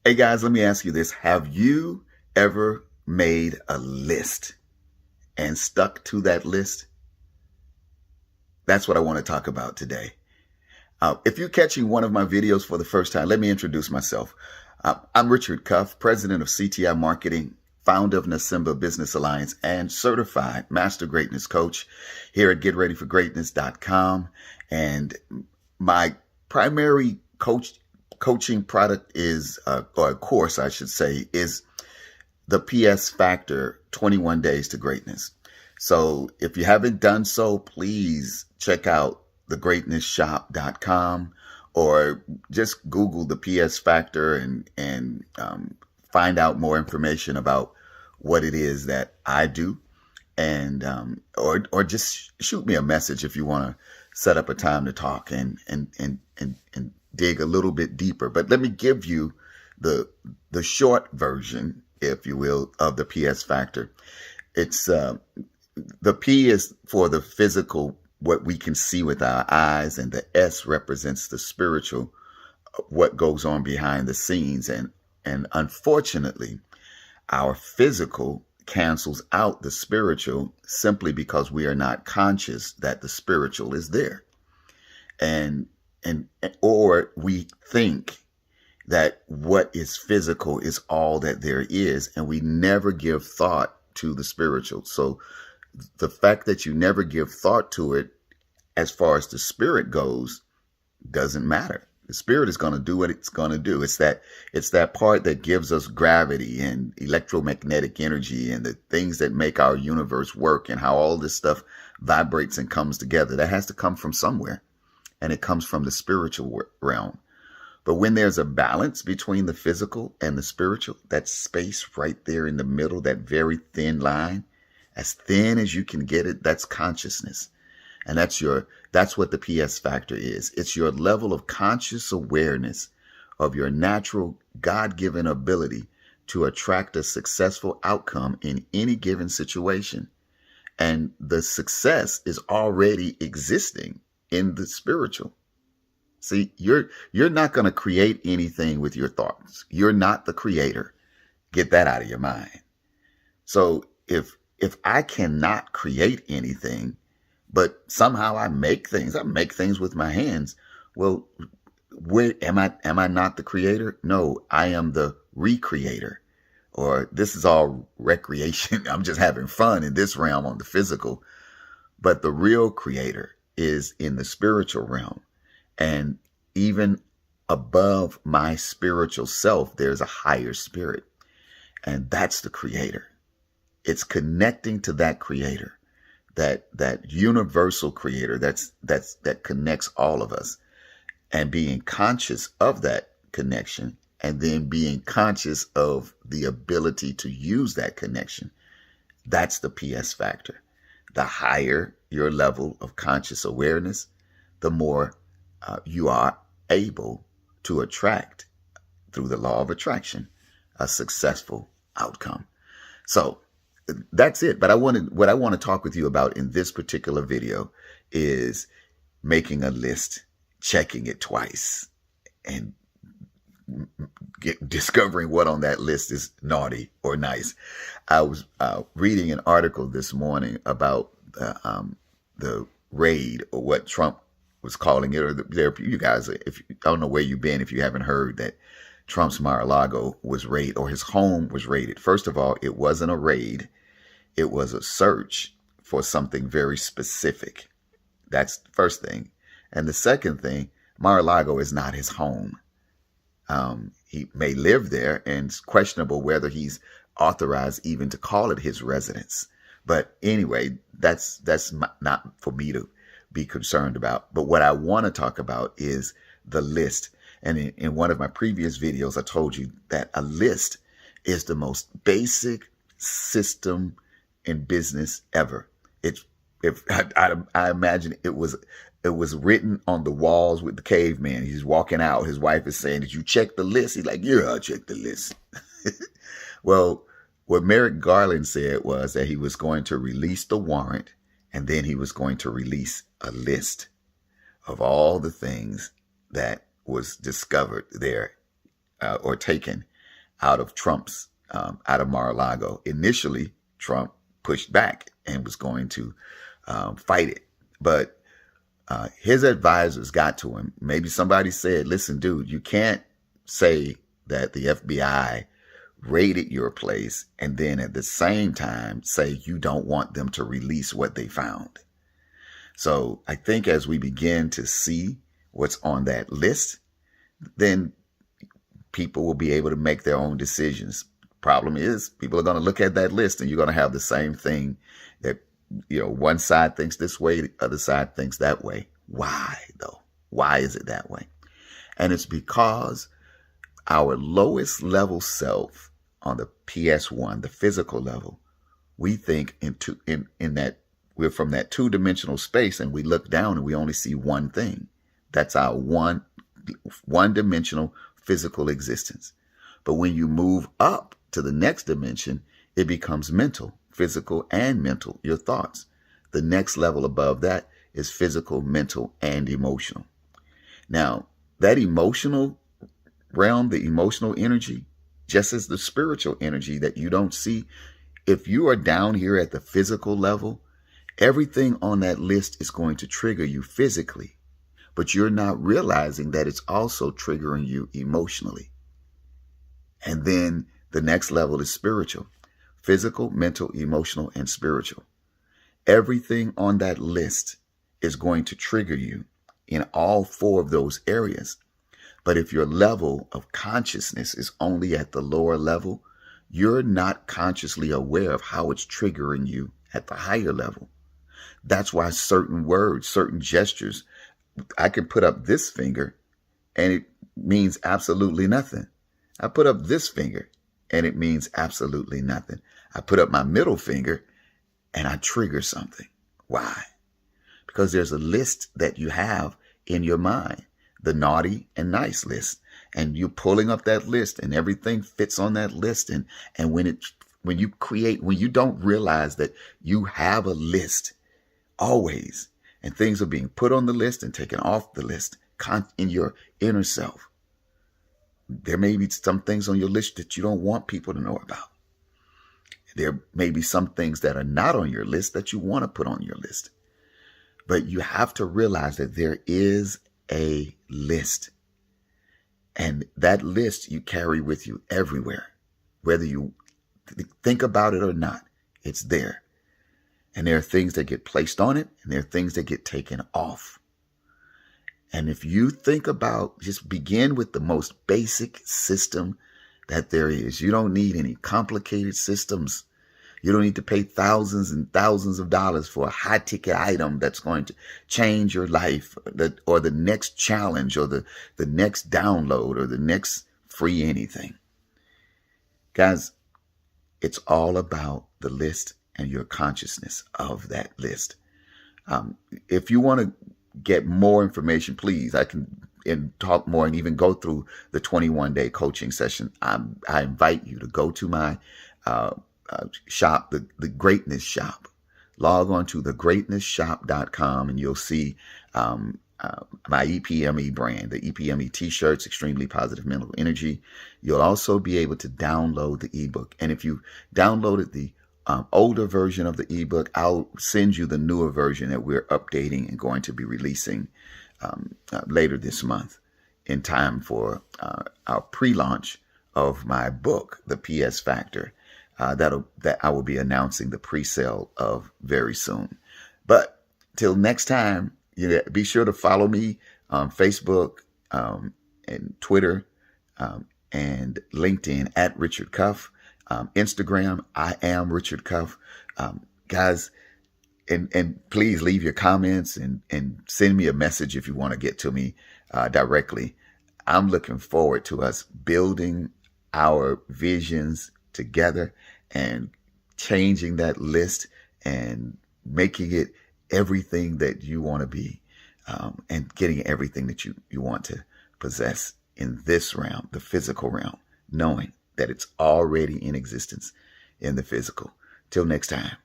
Hey guys, let me ask you this. Have you ever made a list and stuck to that list? That's what I want to talk about today. If you're catching one of my videos for the first time, let me introduce myself. I'm Richard Cuff, president of CTI Marketing, founder of Nasimba Business Alliance, and certified master greatness coach here at GetReadyForGreatness.com. And my primary coaching product is, or course, I should say, is the PS Factor 21 Days to Greatness. So if you haven't done so, please check out thegreatnessshop.com or just Google the PS Factor and find out more information about what it is that I do. And or just shoot me a message if you want to set up a time to talk and dig a little bit deeper. But let me give you the short version, if you will, of the PS Factor. It's the P is for the physical, what we can see with our eyes, and the S represents the spiritual, what goes on behind the scenes. And unfortunately, our physical cancels out the spiritual simply because we are not conscious that the spiritual is there. And or we think that what is physical is all that there is, and we never give thought to the spiritual. So the fact that you never give thought to it as far as the spirit goes doesn't matter. The spirit is going to do what it's going to do. It's that part that gives us gravity and electromagnetic energy and the things that make our universe work and how all this stuff vibrates and comes together. That has to come from somewhere, and it comes from the spiritual realm. But when there's a balance between the physical and the spiritual, that space right there in the middle, that very thin line, as thin as you can get it, that's consciousness. And that's what the PS Factor is. It's your level of conscious awareness of your natural God-given ability to attract a successful outcome in any given situation. And the success is already existing in the spiritual. See, you're not going to create anything with your thoughts. You're not the creator. Get that out of your mind. So if I cannot create anything, but somehow I make things with my hands, well, where am I not the creator? No, I am the recreator. Or this is all recreation. I'm just having fun in this realm on the physical. But the real creator is in the spiritual realm. And even above my spiritual self, there's a higher spirit. And that's the creator. It's connecting to that creator, that universal creator that connects all of us, and being conscious of that connection, and then being conscious of the ability to use that connection. That's the PS Factor. The higher your level of conscious awareness, the more you are able to attract, through the law of attraction, a successful outcome. So that's it. But what I want to talk with you about in this particular video is making a list, checking it twice, and discovering what on that list is naughty or nice. I was reading an article this morning about the raid, or what Trump was calling it, or you guys, I don't know where you've been if you haven't heard that Trump's Mar-a-Lago was raided, or his home was raided. First of all, it wasn't a raid. It was a search for something very specific. That's the first thing. And the second thing, Mar-a-Lago is not his home. He may live there, and it's questionable whether he's authorized even to call it his residence. But anyway, that's not for me to be concerned about. But what I want to talk about is the list. And in one of my previous videos, I told you that a list is the most basic system in business ever. I imagine it was written on the walls with the caveman. He's walking out. His wife is saying, "Did you check the list?" He's like, "Yeah, I checked the list." Well, what Merrick Garland said was that he was going to release the warrant, and then he was going to release a list of all the things that was discovered there or taken out of out of Mar-a-Lago. Initially, Trump pushed back and was going to fight it. But his advisors got to him. Maybe somebody said, listen, dude, you can't say that the FBI raided your place and then at the same time say you don't want them to release what they found. So I think as we begin to see what's on that list, then people will be able to make their own decisions. Problem is, people are going to look at that list and you're going to have the same thing that, one side thinks this way, the other side thinks that way. Why, though? Why is it that way? And it's because our lowest level self on the PS1, the physical level, we think in that we're from that two-dimensional space and we look down and we only see one thing. That's our one-dimensional physical existence. But when you move up to the next dimension, it becomes mental, physical and mental, your thoughts. The next level above that is physical, mental, and emotional. Now, that emotional realm, the emotional energy, just as the spiritual energy that you don't see, if you are down here at the physical level, everything on that list is going to trigger you physically, but you're not realizing that it's also triggering you emotionally. And then the next level is spiritual, physical, mental, emotional, and spiritual. Everything on that list is going to trigger you in all four of those areas. But if your level of consciousness is only at the lower level, you're not consciously aware of how it's triggering you at the higher level. That's why certain words, certain gestures, I can put up this finger and it means absolutely nothing. I put up this finger and it means absolutely nothing. I put up my middle finger and I trigger something. Why? Because there's a list that you have in your mind, the naughty and nice list. And you're pulling up that list and everything fits on that list. And when you don't realize that you have a list always, and things are being put on the list and taken off the list in your inner self, there may be some things on your list that you don't want people to know about. There may be some things that are not on your list that you want to put on your list. But you have to realize that there is a list. And that list you carry with you everywhere. Whether you think about it or not, it's there. And there are things that get placed on it, and there are things that get taken off. And if you think about, just begin with the most basic system that there is. You don't need any complicated systems. You don't need to pay thousands and thousands of dollars for a high-ticket item that's going to change your life, or the next challenge, or the next download, or the next free anything. Guys, it's all about the list and your consciousness of that list. If you want to get more information, please, I can talk more and even go through the 21-day coaching session. I invite you to go to my shop, the Greatness Shop. Log on to thegreatnessshop.com and you'll see my EPME brand, the EPME t-shirts, Extremely Positive Mental Energy. You'll also be able to download the ebook. And if you downloaded the older version of the ebook, I'll send you the newer version that we're updating and going to be releasing later this month in time for our pre-launch of my book, The PS Factor, that I will be announcing the pre-sale of very soon. But till next time, be sure to follow me on Facebook and Twitter and LinkedIn at Richard Cuff. Instagram, I am Richard Cuff. Guys, and please leave your comments and send me a message if you want to get to me directly. I'm looking forward to us building our visions together and changing that list and making it everything that you want to be, and getting everything that you want to possess in this realm, the physical realm, knowing that it's already in existence in the physical. Till next time.